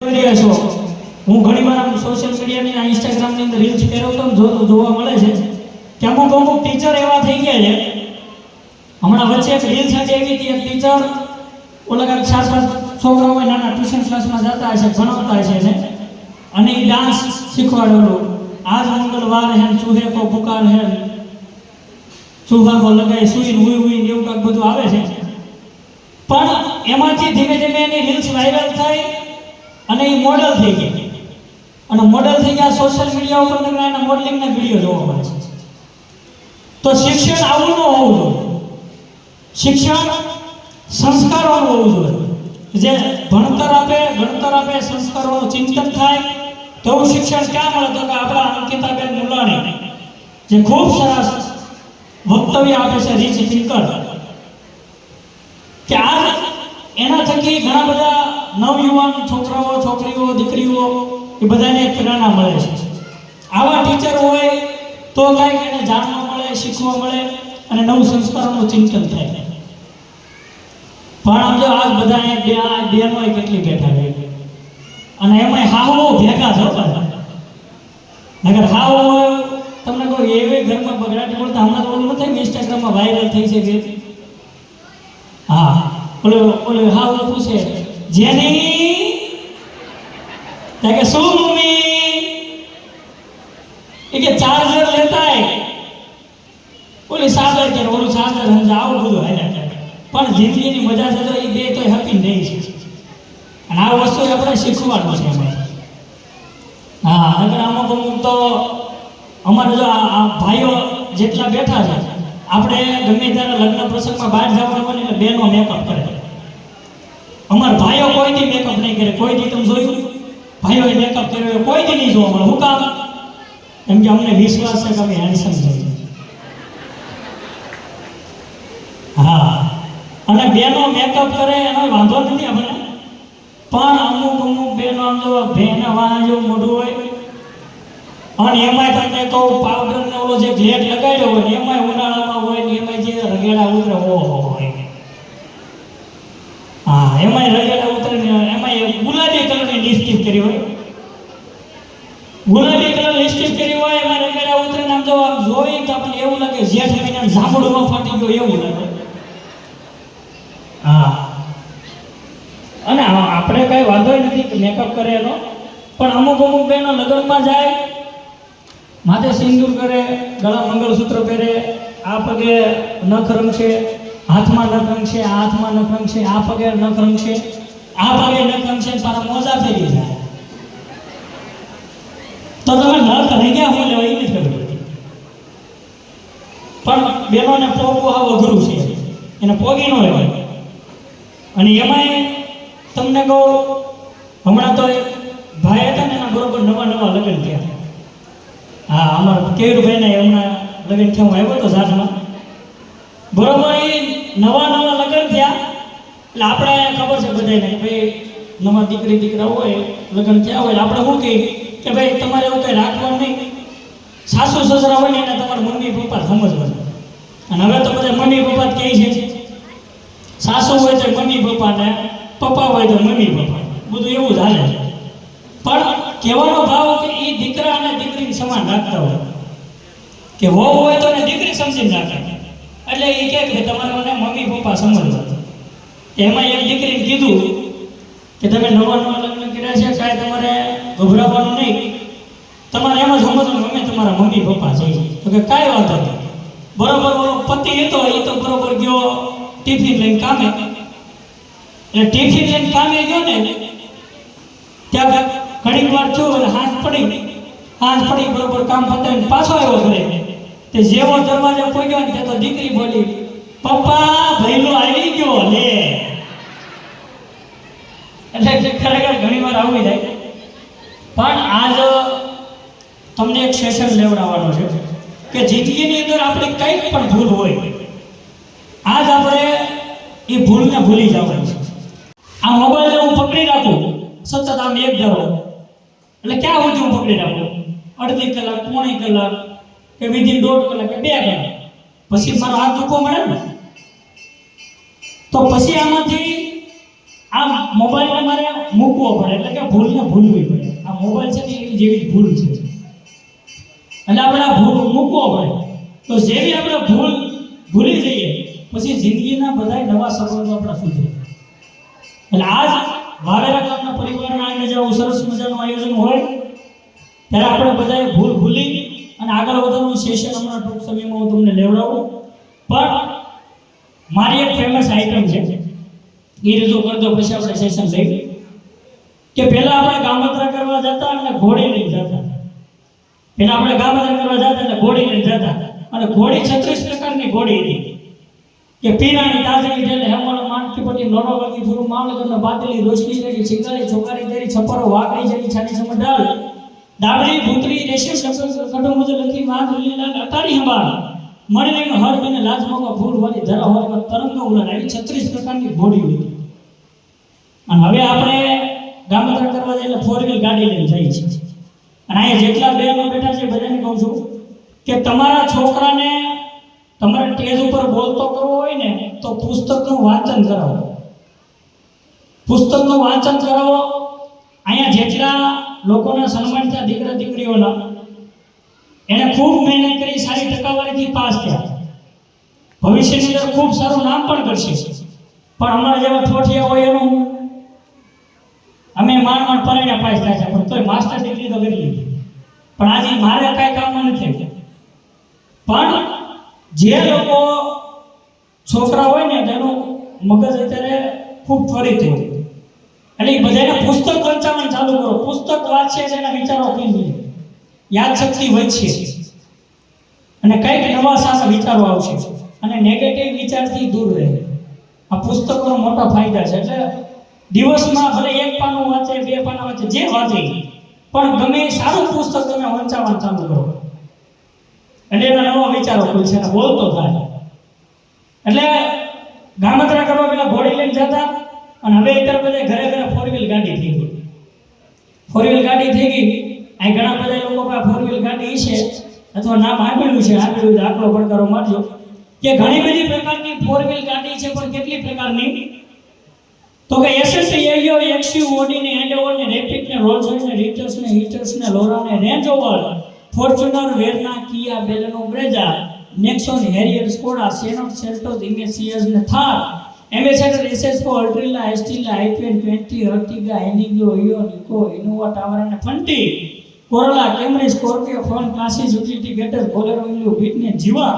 રહ્યા છો હું ઘણીવાર આમ સોશિયલ મીડિયાની આ ઇન્સ્ટાગ્રામની અંદર રીલ્સ ફેરવતો ને જોવા મળે છે કે અમુક ટીચર એવા થઈ ગયા છે. હમણાં વચ્ચે એક રીલ્સ આજે એવી હતી, એક ટીચર ઓલા કાંઈક 4-5 છોકરાઓ હોય નાના ટ્યુશન ક્લાસમાં જતા હશે, ભણાવતા હશે ને, અને એ ડાન્સ શીખવાડેલો. આજ મંગળવાર હે ચૂહે કો પુકાર હે, ચૂહા કો લગાય સુઈ હુઈ હુઈ એવું કાંઈક બધું આવે છે. પણ એમાંથી ધીમે ધીમે એની રીલ્સ વાયરલ થઈ અને એ મોડલ થઈ ગઈ. અને મોડલ થઈ ગયા સોશિયલ મીડિયા ઉપર તમને એના મોડલિંગના વિડીયો જોવા મળે છે. તો શિક્ષણ આવું ન હોવું જોઈએ. શિક્ષણ સંસ્કારોનું હોવું જોઈએ. જે ભણતર આપે, ગણતર આપે, સંસ્કારોનું ચિંતન થાય, તેવું શિક્ષણ ક્યાં મળે? તો કે આપણા અંકિતાબેન મુલાણી જે ખૂબ સરસ વક્તવ્ય આપે છે, રીચ થિંકર, કે આજ એના થકી ઘણા બધા નવયુવાન છોકરાઓ, છોકરીઓ, દીકરીઓ એ બધાને પ્રેરણા મળે છે. આવા ટીચર હોય તો કંઈક એને જાણવા મળે, શીખવા મળે અને નવું સંસ્કારોનું ચિંતન થાય. પણ આમ જો આજ બધા બહેનો કેટલી બેઠા રહે અને એમાં હાહુ ભેગા થતા. નગર હાહુ તમને કોઈ એવી ઘરમાં બગડાટી બોલતા, હમણાં તો ઓલું નથી ઇન્સ્ટાગ્રામમાં વાયરલ થઈ છે કે હા ઓલો હાહુ પૂછે જેની કે શું મમ્મી એ કે ચાર્જર લેતા હે, ઓલી ચાર્જર કે ઓલું ચાર્જર સમજ આવું બધું હાલ્યા કરે. પણ જિંદગીની મજા છે તો એ બે તો હેપી નહીં છે. અને આ વસ્તુ આપણે શીખવાનું છે એમાં. હા, નગર અમુક તો અમારે જો આ ભાઈઓ જેટલા બેઠા છે, આપણે ગમે ત્યારે લગ્ન પ્રસંગમાં બહાર જવાનું હોય એટલે બેનો મેકઅપ કરે. અમારા ભાઈઓ કોઈ દી મેકઅપ નહીં કરે. કોઈ દી તમે જોયું ભાઈઓએ મેકઅપ કર્યો કોઈ દી નહીં જોવા મળે. શું કામ? એમ કે અમને વિશ્વાસ છે કે અમે હેન્ડસમ છીએ. હા, અને બેનો મેકઅપ કરે એનો વાંધો નથી આપણને. પણ અમુક બેનો આમ જો ભેના વાળા જેવું મોઢું હોય અને એમાંય તમને કહું પાવડર ને ઓલો જે ગ્લેડ લગાડ્યો હોય ને એમાંય ઉનાળામાં હોય ને એમાંય જે રગેડા ઉતરે ઓહો હોય. હા, એમાંય રગેડા ઉતરે ને એમાંય ગુલાબી કલરની લિપસ્ટિક કરી હોય, ગુલાબી કલર લિપસ્ટિક કરી હોય, એમાં રગેડા ઉતરે ને આમ જો આમ જોઈ તો આપણને એવું લાગે જેઠ મહિના જાંબુડમાં ફાટી ગયો એવું લાગે. હા, અને આપણે કઈ વાંધો નથી કે મેકઅપ કરે એનો, પણ અમુક બેનો લગ્નમાં જાય, માથે સિંદૂર કરે, ગળા મંગળસૂત્ર પહેરે, આ પગે નખ રંગશે, હાથમાં નખ રંગશે, આ હાથમાં નખ રંગશે, આ પગે નખ રંગશે, આ પગે નખ રંગશે, તારા મોજા ફેરી જાય. તો તમે નખ રંગ્યા હું લેવા એ નથી ખબર પડતી. પણ બેનોને પોગવું આવું અઘરું છે, એને પોગી ન લેવાય. અને એમાંય તમને કહું, હમણાં તો ભાઈ હતા ને એના બરોબર નવા લગ્ન થયા. હા, અમારા કેયુરભાઈને હમણાં લગ્ન થયા, હું આવ્યો હતો ઝાડમાં. બરોબર એ નવા લગ્ન થયા એટલે આપણે ખબર છે બધાને કે ભાઈ નવા દીકરા હોય લગ્ન થયા હોય આપણે શું કહીએ કે ભાઈ તમારે એવું કંઈ રાખવાનું નહીં. સાસુ સસરા હોય ને એને તમારા મમ્મી પપ્પા સમજવાનું. અને હવે તો બધા મમ્મી પપ્પા જ કહે છે. સાસુ હોય તો મમ્મી પપ્પા ને પપ્પા હોય તો મમ્મી પપ્પા, બધું એવું જ હાલે. પણ કહેવાનો ભાવ કે એ દીકરા અને દીકરીને સમાન રાખતા હોય, કે વહુ હોય તો ને દીકરી સમજીને રાખે. એટલે એ કહે કે તમારે મને મમ્મી પપ્પા સમજવા. એમાં એક દીકરીને કીધું કે તમે નવા લગ્ન કર્યા છે, કાંઈ તમારે ગભરાવાનું નહીં, તમારે એમ જ સમજવાનું અમે તમારા મમ્મી પપ્પા છે. તો કે કાંઈ વાંધો નહીં. બરોબર ઓલો પતિ હતો એ તો બરોબર ગયો ટિફિન લઈને કામે. એટલે ટિફિન લઈને કામે ગયો ને ત્યાં ઘણી વાર થયું એટલે હાથ પડી બરોબર કામ પતાવીને પાછો આવ્યો ઘરે. તે જેવો દરવાજો પહોંચ્યો ને તો દીકરી બોલી, પપ્પા ભઈલો આવી ગયો લે. એટલે ખરેખર ઘણી વાર આવી જાય. પણ આજ તમને એક સેશન લેવડાવવાનો છે કે જિંદગીની અંદર આપણે કંઈક પણ ભૂલ હોય, આજ આપણે એ ભૂલને ભૂલી જવાની છે. આ મોબાઈલ હું પકડી રાખું સતત આમ એક ધારો, એટલે ક્યાં સુધી હું પકડી રાખું? અડધી કલાક, પોણી કલાક, કે વિધિન 1.5 કલાક કે 2 કલાક, પછી મારો હાથ દુખવો મળે ને. તો પછી આમાંથી આ મોબાઈલને મારે મૂકવો પડે, એટલે કે ભૂલને ભૂલવી પડે. આ મોબાઈલ છે ને એની જેવી જ ભૂલ છે, એટલે આપણે આ ભૂલ મૂકવો પડે. તો જેવી આપણે ભૂલ ભૂલી જઈએ પછી જિંદગીના બધા નવા સંબંધો આપણા સુધરે. એટલે આજ વાવેરા ગામના પરિવારના આગળ જેવું સરસ મજાનું આયોજન હોય ત્યારે આપણે બધાએ ભૂલ ભૂલી અને આગળ વધવાનું સેશન હમણાં ટૂંક સમયમાં હું તમને લેવડાવું. પણ મારી એક ફેમસ આઈટમ છે એ રજૂ કરી દો, પછી આપણે સેશન લઈ. કે પહેલા આપણે ગામત્રા કરવા જતા અને ઘોડી લઈને જતા. પહેલા આપણે ગામત્રા કરવા જતા એટલે ઘોડી લઈને જતા, અને ઘોડી 36 પ્રકારની ઘોડી હતી. કે પીરાણી તાજરી જેલે હેમળ માનકી પટી નોનો વગી ફુરુ મામલગર બાદલી રોશની રેડી ચિંગારી ચોકારી દેરી છપરો વાકડી જેની છાની સમડાલ દાબરી ભૂતરી રેશમ કડો મુજ લખી માં લીલા અતારી હંબાળ મણિને હર બને લાજમોકા ફૂલ વાળી ધરા હોય તરંગ ઉલાડી 36 પ્રકારની ઘોડી હતી. અને હવે આપણે ગામત્રા કરવા જાય એટલે 4 વ્હીલ ગાડી લઈને જઈએ છીએ. અને અહીંયા જેટલા બહેનો બેઠા છે બધાને કહું છું કે તમારા છોકરાને તમારે સ્ટેજ ઉપર બોલતો કરવો હોય ને તો પુસ્તકનું વાંચન કરાવો. પુસ્તકનું વાંચન કરાવો. અહીંયા જેટલા લોકોના સન્માન થયા દીકરા દીકરીઓના, એને ખૂબ મહેનત કરી સારી ટકાવારીથી પાસ થયા, ભવિષ્યની અંદર ખૂબ સારું નામ પણ કરશે. પણ અમારા જેવા ઠોઠિયા હોય એનું અમે માંડ પરણ્યા પાસ થાય છે, પણ તોય માસ્ટર ડિગ્રી તો કરી લીધી, પણ આજે મારે કાંઈ કામમાં નથી. પણ જે લોકો છોકરા હોય ને તેનું મગજ અત્યારે ખૂબ ત્વરિત હોય, એટલે એ બધાને પુસ્તક વંચાવવાનું ચાલુ કરો. પુસ્તક વાંચશે છે એના વિચારો ખીલે, યાદશક્તિ વધશે અને કંઈક નવા સારા વિચારો આવશે અને નેગેટિવ વિચારથી દૂર રહે. આ પુસ્તકોનો મોટા ફાયદા છે. એટલે દિવસમાં ભલે 1 પાનું વાંચે 2 પાના વાંચે જે વાંચે, પણ ગમે એ સારું પુસ્તક તમે વંચાવવાનું ચાલુ કરો એટલે એના નવા વિચારો ખુલશે અને બોલતો થાય. એટલે ગામત્રા કરવા પેલા ઘોડી લઈને જતા, અને હવે અત્યારે બધા ઘરે ઘરે 4 વ્હીલ ગાડી થઈ ગઈ. 4 વ્હીલ ગાડી થઈ ગઈ. અહીં ઘણા બધા લોકો પાસે 4 વ્હીલ ગાડી છે અથવા નામ આપેલું છે, આપેલું આટલો પડકારો મારજો કે ઘણી બધી પ્રકારની 4 વ્હીલ ગાડી છે. પણ કેટલી પ્રકારની? તો કે એસએસસી એરિયો એક્સયુ ઓડી ને એન્ડોવર ને રેપિડ ને રોલ્સ રોયસ ને રિટર્સ ને હિટર્સ ને લોરા ને Range Rover Fortuner Verna Kia Baleno Brezza Nexon Harrier Skoda Sonet Seltos ઇમેસિયસ ને થાર એમ્બેસેડર એસએસ4 અલ્ટ્રીલા એસ્ટીલા આઈપીએન 20 અર્ટિગા એનિગો ઇયો નિકો ઇનોવા ટાવર અને ફંટી કોરોલા કેમરી સ્કોર્પિયો ફોન ક્લાસિસ યુટિલિટી ગેટર બોલેરો ઇલ્યુ બીટ ને જીવા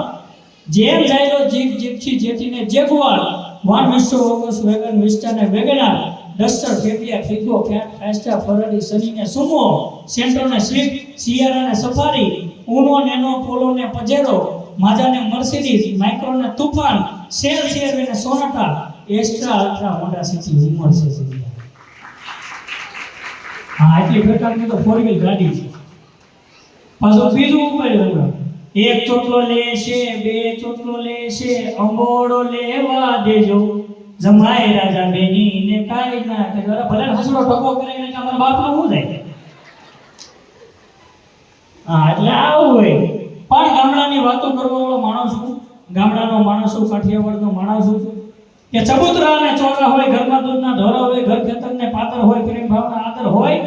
જેમ જાયલો જીપ જીપ્સી જેટી ને જેગુઆર વાન વિસ્ટો ઓગસ વેગન વિસ્ટા ને WagonR Duster Fabia Figo Fiesta Ferrari Sunny ને સુમો સેન્ટ્રો ને સ્વિફ્ટ સિયારા ને સફારી ઉનો નેનો પોલો ને પજેરો માઝા ને મર્સિડીઝ માઇક્રો ને તૂફાન સેલ સીઆરવી ને Sonata extra ultra Honda city ઉમર છે. હા, આટલી પ્રકારની તો 4 વ્હીલ ગાડી છે. પાછું બીજું ઉપર એક ચોટલો લેશે 2 ચોટલો લેશે અંગોળો લેવા દેજો જમાય રાજા બેની ને કાઈ ના કે ભલે હસડો ટકો કરે ને અમારા બાપનો હું જાય. હા, એટલે આવું હોય. પણ ગામડાની વાતો કરવા વાળો માણસ છું, ગામડાનો માણસ છું, કાઠિયાવાડનો માણસ છું કે ચબૂતરા અને ચોરા હોય, ઘરમાં દૂધના ઢોરા હોય, ઘર ખેતર ને પાદર હોય, પ્રેમ ભાવના આદર હોય,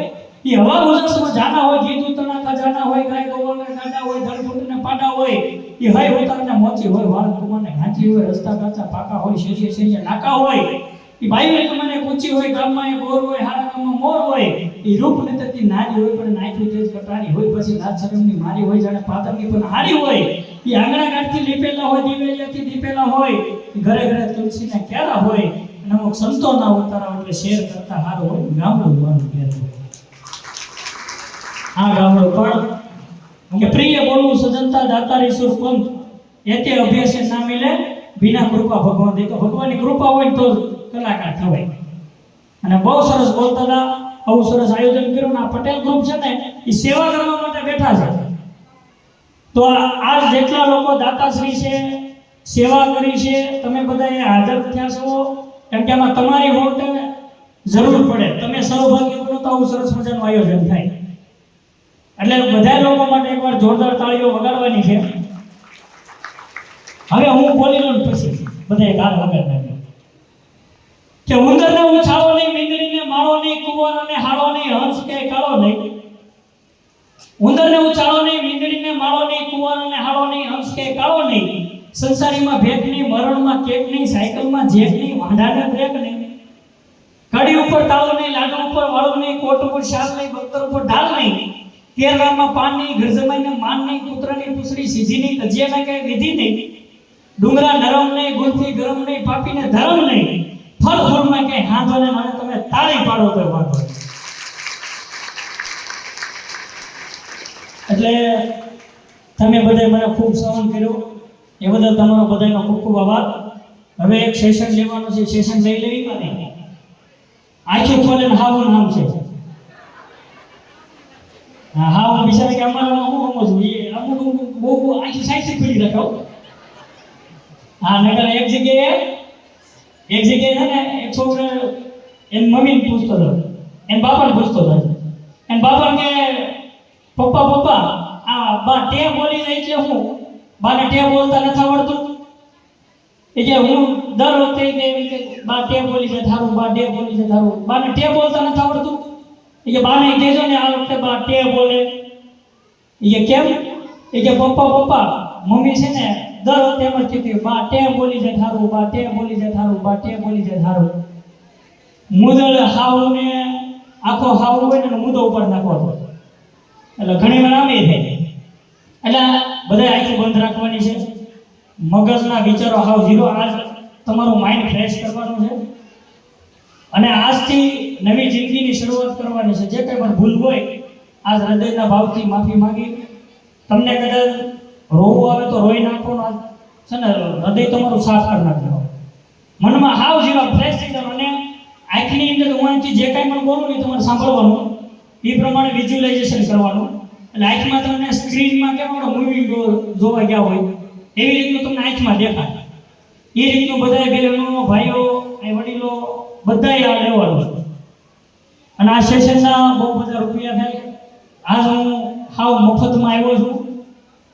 એ હવા ઉજાસમાં જાના હોય, ગીત ઉતરના ખજાના હોય, ગાય ગોવળ ને ગાડા હોય, ધરફૂટ ને પાડા હોય, એ હય ઉતાર ને મોચી હોય, વાળ કુમાર ને ઘાંચી હોય, રસ્તા કાચા પાકા હોય, શેરીએ શેરીએ નાકા હોય, એ બાઈ તમને કૂચી હોય, ગામમાં એ બોર હોય, હારા ગામમાં મોર હોય, એ રૂપ નતરથી નારી હોય પણ નાખ્યું તેજ કટારી હોય, પછી લાજ શરમની મારી હોય, જાણે પાતળની પણ હારી હોય, એ આંગણા ગાંઠથી લીપેલા હોય, દિવેલિયાથી દીપેલા હોય, ઘરે ઘરે તુલસીના ક્યારા હોય, અને અમુક સંતોના ઉતારા એટલે શેર કરતા હારું હોય. ગામડું જોવાનું કહેતું આ ગામડું પણ કે પ્રિય બોલવું સજનતા દાતારી સુર પંથ એતે અભ્યાસે ના મિલે વિના કૃપા ભગવાન દે. તો ભગવાનની કૃપા હોય તો કલાકાર થવાય. અને બહુ સરસ બોલતા હતા. આવું સરસ આયોજન કર્યું ને આ પટેલ ગ્રુપ છે ને એ સેવા કરવા માટે બેઠા છે. તો આજ જેટલા લોકો દાતાશ્રી છે, સેવા કરી છે, તમે બધા હાજર થયા છો, કેમ કે આમાં તમારી વોટ જરૂર પડે. તમે સહભાગી બનો તો આવું સરસ મજાનું આયોજન થાય. એટલે બધા લોકો માટે એકવાર જોરદાર તાળીઓ વગાડવાની છે. હવે હું બોલી લઉં પછી બધા ગાળ વગાડના કે ઉંદરને ઉછાળો ઉંદરને ઉચાળો નહીં, મીંદડીને માળો નહીં, કુંવારને હાળો નહીં, હંસ કે કાળો નહીં, સંસારીમાં ભેટ નહીં, મરણમાં કેક નહીં, સાયકલમાં જેક નહીં, વાંઢાને બ્રેક નહીં, કડી ઉપર તાળો નહીં, લાડુ ઉપર વાળો નહીં, કોટ ઉપર શાલ નહીં, બખ્તર ઉપર ઢાલ નહીં, કેરલામાં પાન નહીં, ગરજમાઈને માન નહીં, કૂતરાની પૂંછડી સીધી નહીં, કજિયાના કઈ વિધિ નહીં, ડુંગરા નરમ નહીં, ગુલફી ગરમ નહીં, પાપીને ધરમ નહીં, ફળ ફૂલમાં કઈ હાંધો ને મને તમે તાળી પાડો તો વાંધો નહીં. એટલે તમે બધાએ મને ખૂબ સહન કર્યું એ બદલ તમારો બધાનો ખૂબ ખૂબ આભાર. હવે એક સેશન લેવાનું છે, સેશન લઈ લેવી કે નહીં? આંખે ખોલે ને હાવું નામ છે. હા હાવું બિચારા કે અમારામાં હું સમજવું એ અમુક બહુ આંખી સાઈડથી ખુલી રખાવ. હા નગર એક જગ્યાએ છે ને એક છોકરો એની મમ્મીને પૂછતો હતો, એના બાપાને પૂછતો હતો. એના બાપા કે પપ્પા આ બા ટે બોલી જાય એટલે હું બાને ટે બોલતા નથી આવડતું. એ કે હું દર વખતે કે બા ટે બોલી જાય થારું, બા ટે બોલી જાય થારું, બાને ટે બોલતા નથી આવડતું. એ કે બાને કહેજો ને આ વખતે બા ટે બોલે. એ કે કેમ? એ કે પપ્પા મમ્મી છે ને દર વખતે એમ જ કહેતી બા ટે બોલી જાય થારું, બા ટે બોલી જાય થારું, બા ટે બોલી જાય થારું. મુદળ હાવ ને આખો હાવ હોય ને મુદો ઉપર નાખવાનો. એટલે ઘણી વાર આમ થાય. એટલે બધા આંખો બંધ રાખવાની છે, મગજના વિચારો હાવ ઝીરો. આજ તમારું માઇન્ડ ફ્રેશ કરવાનું છે અને આજથી નવી જિંદગીની શરૂઆત કરવાની છે. જે કંઈ પણ ભૂલ હોય આજ હૃદયના ભાવથી માફી માંગી. તમને કદાચ રોવું આવે તો રોઈ નાખવાનું છે ને, હૃદય તમારું સાફ કરી નાખવાનું. મનમાં હાવ ઝીરો ફ્રેશ થઈ જવાનું અને આંખની અંદર હું અહીંથી જે કાંઈ પણ બોલું ને તમારે સાંભળવાનું, એ પ્રમાણે વિઝ્યુલાઇઝેશન કરવાનું. એટલે આંખમાં તમને સ્ક્રીનમાં કેમ આપણે મૂવી જોવા ગયા હોય એવી રીતનું તમને આંખમાં દેખાય. એ રીતનું બધાએ બહેનો ભાઈઓ વડીલો બધાએ આ લેવાનું છે. અને આ સેશનના બહુ બધા રૂપિયા થાય. આજ હું હાવ મફતમાં આવ્યો છું.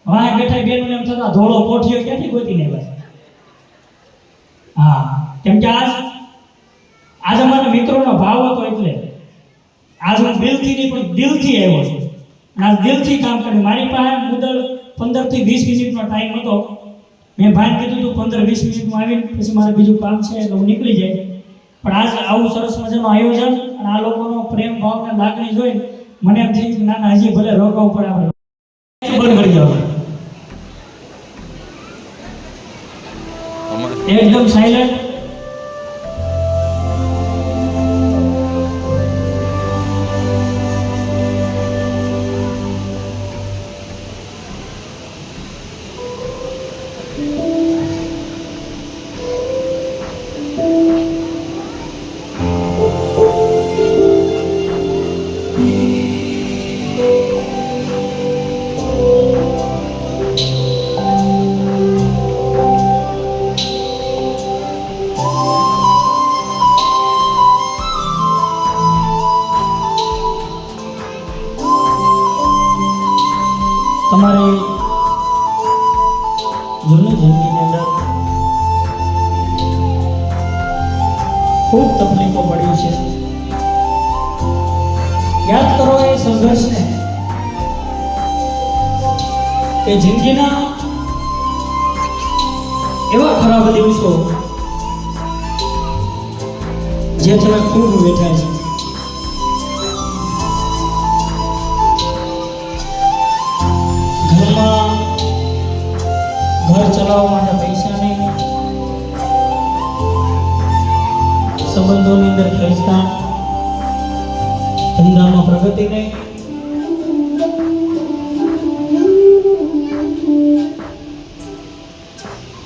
વાહ બેઠા બેનું એમ થતા ધોળો પોઠિયો ક્યાંથી ગોતીને ભાઈ. હા કેમ કે આજ અમારા મિત્રોનો ભાવ હતો એટલે આજ હું દિલથી નહીં પણ દિલથી આવ્યો છું. અને આજ દિલથી કામ કરે. મારી પાસે મુદલ 15 થી 20 મિનિટનો ટાઈમ હતો. મેં ભાઈને કીધું હતું 15-20 મિનિટમાં આવીને પછી મારે બીજું કામ છે એટલે હું નીકળી જાય. પણ આજ આવું સરસ મજાનું આયોજન અને આ લોકોનો પ્રેમ ભાવ અને લાગણી જોઈને મને એમ થયું કે ના હજી ભલે રોકાવું પડે આપણે બંધ કરી જવાનું. એકદમ સાયલેન્ટ. તમારી જૂની જિંદગીની અંદર ખૂબ તકલીફો પડી છે. યાદ કરો એ સંઘર્ષને, એ જિંદગીના એવા ખરાબ દિવસો જે તમે ખૂબ બેઠા છે. ઘર ચલાવવા માટે પૈસા નહીં, સંબંધોની અંદર ખેંચતા, ધંધામાં પ્રગતિ નહીં.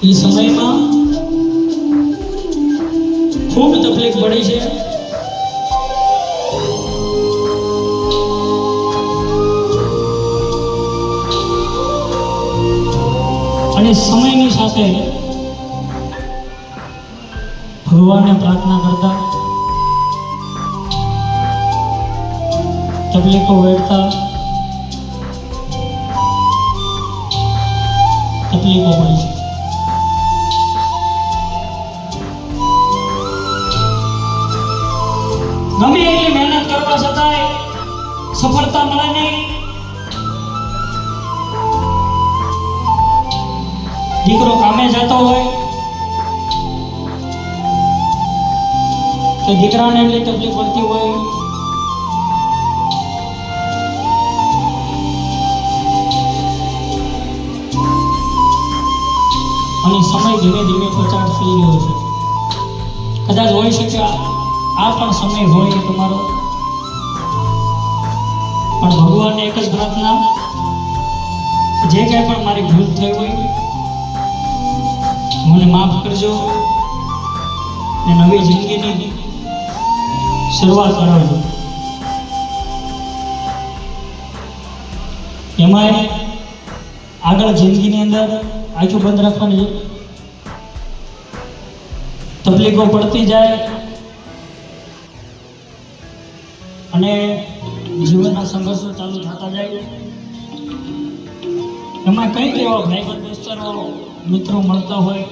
એ સમયમાં ખૂબ તકલીફ પડી છે. અને સમયની સાથે ભગવાનને પ્રાર્થના કરતા, તકલીફો વેઠતા, તકલીફો પડી છે. ગમે એટલી મહેનત કરવા છતાંય સફળતા મળે નહીં, દીકરો કામે જતો હોય તો દીકરાને એટલી તકલીફ પડતી હોય, અને સમય ધીમે ધીમે પસાર થઈ રહ્યો છે. કદાચ હોઈ શકે આ પણ સમય હોય તમારો, પણ ભગવાનને એક જ પ્રાર્થના, જે કંઈ પણ મારી ભૂલ થઈ હોય મને માફ કરજો ને નવી જિંદગીની શરૂઆત કરાવજો. એમાંય આગળ જિંદગીની અંદર આંખો બંધ રાખવાની તકલીફો પડતી જાય અને જીવનના સંઘર્ષો ચાલુ થતા જાય. એમાં કંઈક એવા ભાઈબંધ દોસ્તારો મિત્રો મળતા હોય,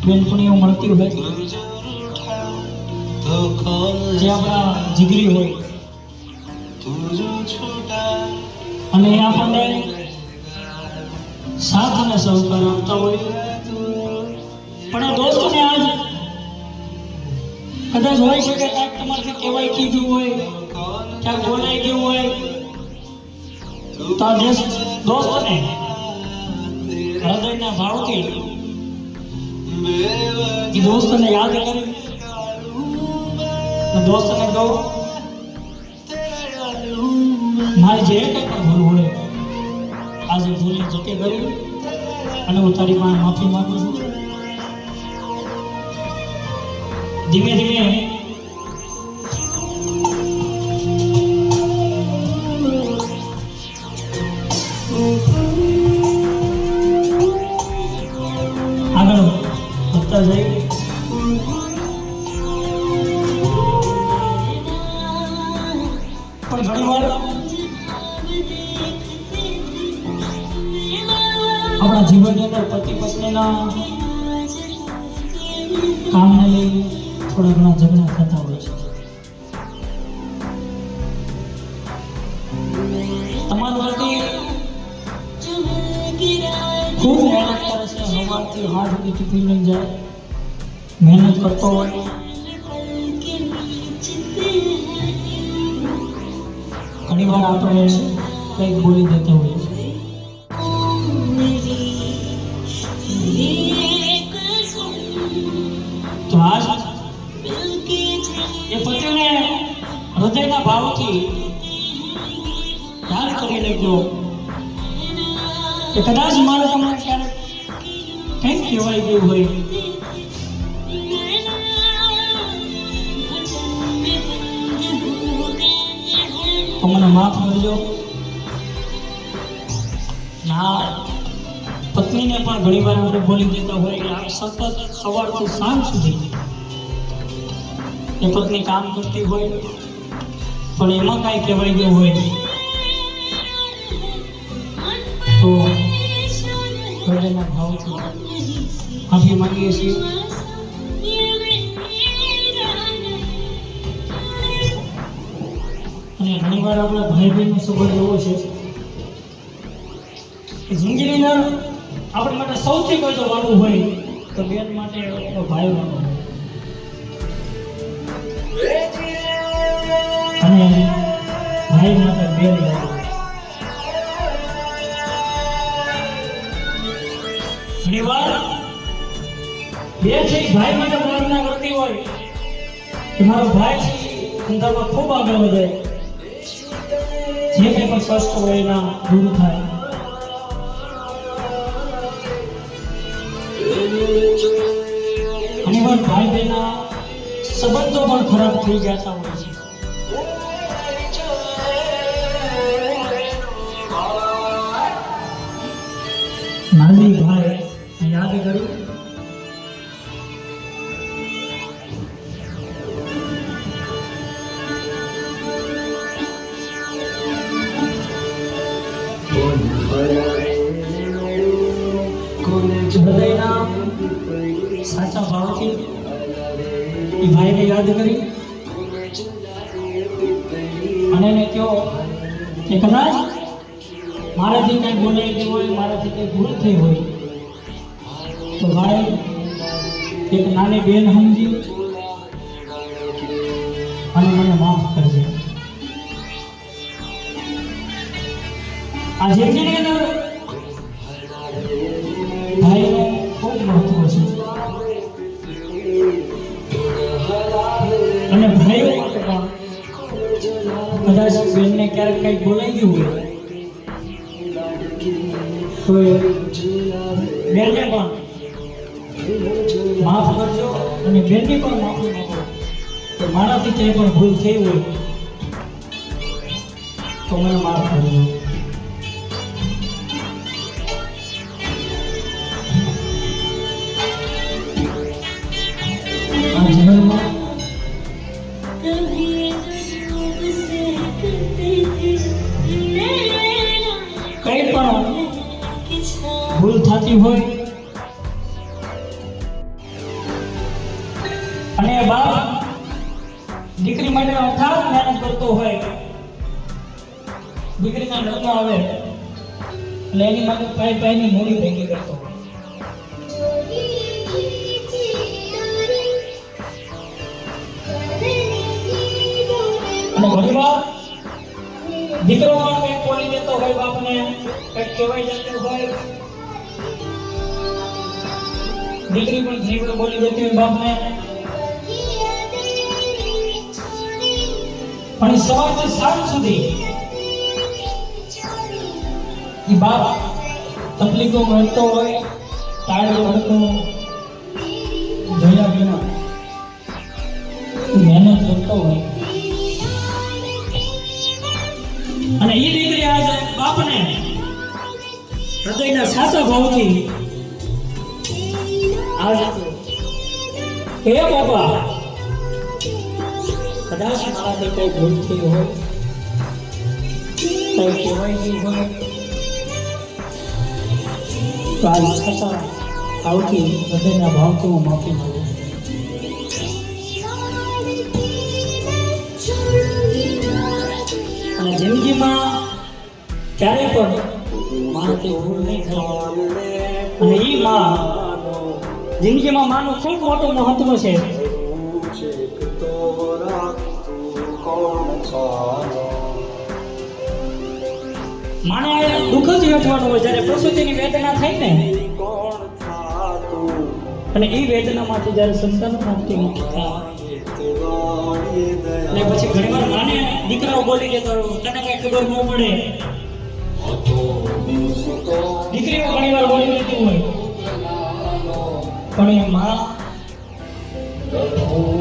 બેનપણીઓ મળતી હોય જે આપણા જીગરી હોય અને એ આપણને સાથ અને સહકાર આપતા હોય. પણ આ દોસ્તોને આજ કદાચ હોઈ શકે કાંઈક તમારાથી કહેવાય કીધું હોય, ક્યાંક બોલાઈ ગયું હોય તો આ દોસ્તને હૃદયના ભાવથી એ દોસ્તને યાદ કરી દોસ્તને કહું, મારી જે કંઈ પણ ભૂલ હોય આજે ભૂલને જતી કરી અને હું તારી પાસે માફી માંગુ છું. ધીમે ધીમે આગળ વધતા જઈએ. પણ ઘણી વાર આપણા જીવનની અંદર પતિ પત્નીના કામને લઈ થોડા ઘણા ઝઘડા થતા હોય છે. તમારો પતિ ખૂબ મહેનત કરે છે, સવારથી હાથ સુધી ટિફિન લઈ જાય, મહેનત કરતો હોય, ઘણી વાર આપણે કંઈક બોલી દેતા હોઈએ છીએ. તો આજ એ પતિને હૃદયના ભાવથી યાદ કરી લેજો કે કદાચ મારે તમને ક્યારેક કંઈક કહેવાય ગયું હોય તો મને માફ કરજો. ના, પત્નીને પણ ઘણી વાર આપણે બોલી દેતા હોય કે આ સતત સવારથી સાંજ સુધી એ પત્ની કામ કરતી હોય પણ એમાં કાંઈ કહેવાય ગયું હોય તો હૃદયના ભાવથી માફી માંગીએ છીએ. અને ઘણી વાર આપણા ભાઈ બહેનનો સંબંધ એવો છે કે જિંદગીની અંદર આપણી માટે સૌથી કોઈ જો વાળું હોય તો બેન માટે ભાઈ વાળું અને ભાઈ માટે બેન વાળું. ઘણી વાર બે છે ભાઈ માટે પ્રાર્થના કરતી હોય કે મારો ભાઈ છે ધંધામાં ખૂબ આગળ વધે, જે કંઈ પણ કષ્ટ હોય એના દૂર થાય. ઘણી વાર ભાઈ બહેનના સંબંધો પણ ખરાબ થઈ જતા હોય છે. નાની ભાઈ યાદ કરી હૃદયના સાચા ભાવથી એ ભાઈને યાદ કરી અને એને કહો કે કદાચ મારાથી કંઈ બોલાઈ ગયું હોય, મારાથી કંઈ ભૂલ થઈ હોય તો ભાઈ એક નાની બેન સમજી અને મને માફ કરજે. આ જિંદગીની અંદર ભાઈનું ખૂબ મહત્વ છે અને ભાઈઓ માટે પણ કદાચ બેનને ક્યારેક કંઈક બોલાઈ ગયું હોય તો બેનને પણ માફ કરજો અને બેનની પણ માફી માંગો કે મારાથી ક્યાંય પણ ભૂલ થઈ હોય તો મને માફ કરજો. આ જીવનમાં કઈ પણ ભૂલ થતી હોય અને બાપ દીકરી માટે અથાગ મહેનત કરતો હોય, દીકરીના લગ્ન આવે એટલે એની માટે પાયની મૂડી ભેગી કરતો હોય. અને ઘણી વાર દીકરો પણ કંઈક બોલી દેતો હોય બાપને, કંઈક કહેવાય જતું હોય, દીકરી પણ ઘણી વાર બોલી દેતી હોય બાપને. પણ સવારથી સાંજ સુધી એ બાપ તકલીફો મળતો હોય, તાળે તડકો જોયા વિના મહેનત કરતો હોય. અને એ દીકરી આજે બાપને હૃદયના સાચા ભાવથી આજે હે બાપા, કદાચ મારાથી કઈ ભૂલ થઈ હોય, કઈ કહેવાય ગયું હોય તો આ સાચા ભાવથી હૃદયના ભાવથી હું માફી માંગુ. અને જિંદગીમાં ક્યારેય પણ મારાથી ભૂલ નહીં થાય અને એ માં જિંદગીમાં માનું ખૂબ મોટું મહત્વ છે. માને દુઃખ જ વેઠવાનું હોય જ્યારે પ્રસૂતિની વેદના થાય ને, અને એ વેદનામાંથી જ્યારે સંતાન પ્રાપ્તિ થાય ને પછી ઘણીવાર માને દીકરાઓ બોલી દેતો તને કઈ ખબર ન પડે, દીકરીઓ ઘણીવાર બોલી દેતી હોય, પણ એ માં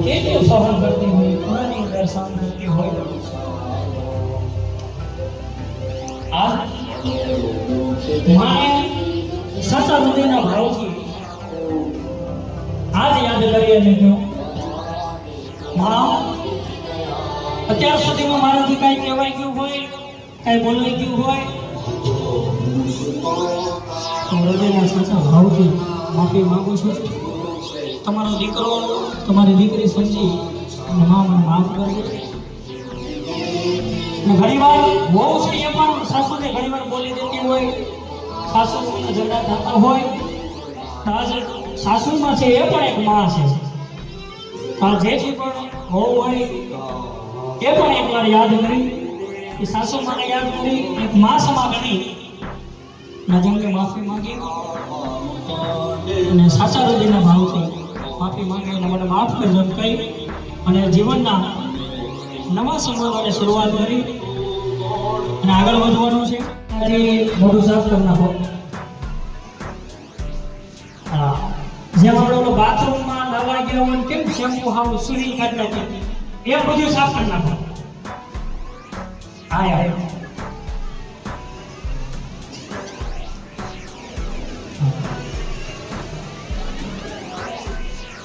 કેટલું સહન કરતી હોય, કોની અંદર સહન કરતી હોય. આ માએ સાચા હૃદયના ભાવથી આજ યાદ કરી અને કહ્યું, માં અત્યાર સુધીમાં મારાથી કાંઈ કહેવાય ગયું હોય, કાંઈ બોલાઈ ગયું હોય તો હૃદયના સાચા ભાવથી માફી માંગુ છું. તમારો દીકરો તમારી દીકરી સમજી અને માં મને માફ કરજો. ઘણી વાર બહુ છે એ પણ સાસુને ઘણી વાર બોલી દેતી હોય, સાસુના ઝઘડા થતા હોય, સાસુમાં છે એ પણ એક માં છે. આ જેથી પણ બહુ હોય એ પણ એકવાર યાદ કરી કે સાસુ માને યાદ કરી એક માં સમા ગણી નજમને માફી માંગી અને સાચા હૃદયના ભાવથી માફી માંગી અને મને માફ કરજો કહી અને જીવનના નવા સંબંધોની શરૂઆત કરી અને આગળ વધવાનું છે. મોઢું સાફ કરી નાખો. હા, જેમ આપણે બાથરૂમમાં નાવા ગયા હોય કેમ શેમ્પુ હાવ સુરી કાઢી નાખે એ બધું સાફ કરી નાખો. હા યાર,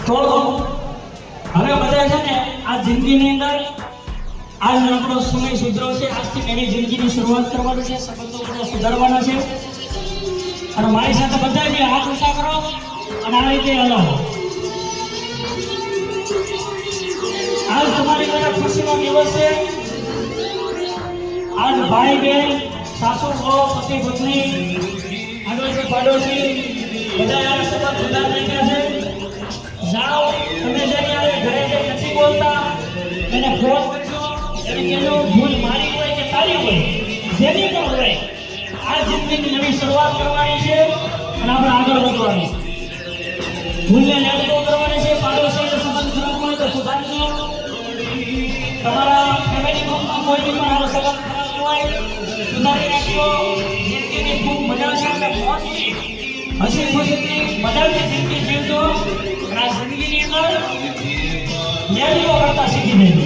તો હવે બધા છે ને આ જિંદગીની અંદર આજ આપણો સમય સુધરો છે. આજથી નવી જિંદગીની શરૂઆત કરવાની છે, સંબંધો બધા સુધારવાના છે. અને મારી સાથે બધા બી હાથ ઊંચા કરો અને આ રીતે હલાવો. આજ તમારી માટે ખુશીનો દિવસ છે. આજ ભાઈ બહેન, સાસુ વહુ, પતિ પત્ની, આડોશી પાડોશી બધા યાર સંબંધ સુધાર નાખ્યા છે. જાઓ તમે જેની હારે ઘરે જે નથી બોલતા એને ફોન કરજો, એને કહેજો ભૂલ મારી હોય કે તારી હોય, જેની પણ હોય, આ જિંદગીની નવી શરૂઆત કરવાની છે અને આપણે આગળ વધવાની છે. ભૂલને લેટ ગો કરવાની છે. પાડોશીનો સંબંધ ખરાબ હોય તો સુધારજો. તમારા ફેમિલી ગ્રુપમાં કોઈની પણ આવો સંબંધ ખરાબ હોય સુધારી નાખજો. જિંદગીની ખૂબ મજા છે એટલે મોજથી હસી ખુશીથી મજાથી જિંદગી જીવજો અને આ જિંદગીની અંદર લેટ ગો કરતા શીખી દેજો.